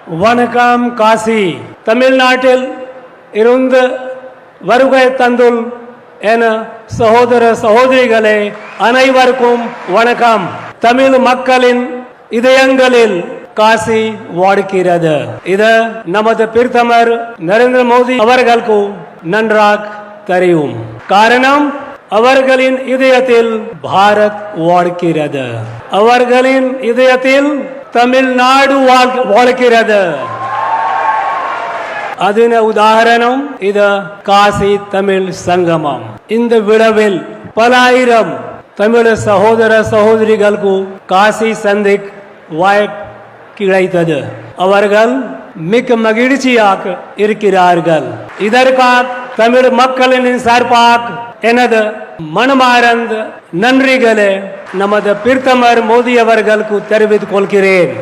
வணக்கம் காசி. தமிழ்நாட்டில் இருந்து வருகை தந்துள் என சகோதர சகோதரிகளே அனைவருக்கும் வணக்கம். தமிழ் மக்களின் இதயங்களில் காசி வாழ்கிறது. இது நமது பிரதமர் நரேந்திர மோடி அவர்களுக்கு நன்றாக தெரியும். காரணம், அவர்களின் இதயத்தில் பாரத் வாழ்கிறது. அவர்களின் இதயத்தில் தமிழ்நாடு வாழ்கிறது. அதன் உதாரணம் இது காசி தமிழ் சங்கமம். இந்த விழாவில் பல ஆயிரம் தமிழ் சகோதர சகோதரிகளுக்கு காசி சந்திக்க வாய்ப்பு கிடைத்தது. அவர்கள் மிக மகிழ்ச்சியாக இருக்கிறார்கள். இதற்காக தமிழ் மக்களின் சார்பாக எனது மனமார்ந்த நன்றிகளை நமது பிரதமர் மோடி அவர்களுக்கு தெரிவித்துக் கொள்கிறேன்.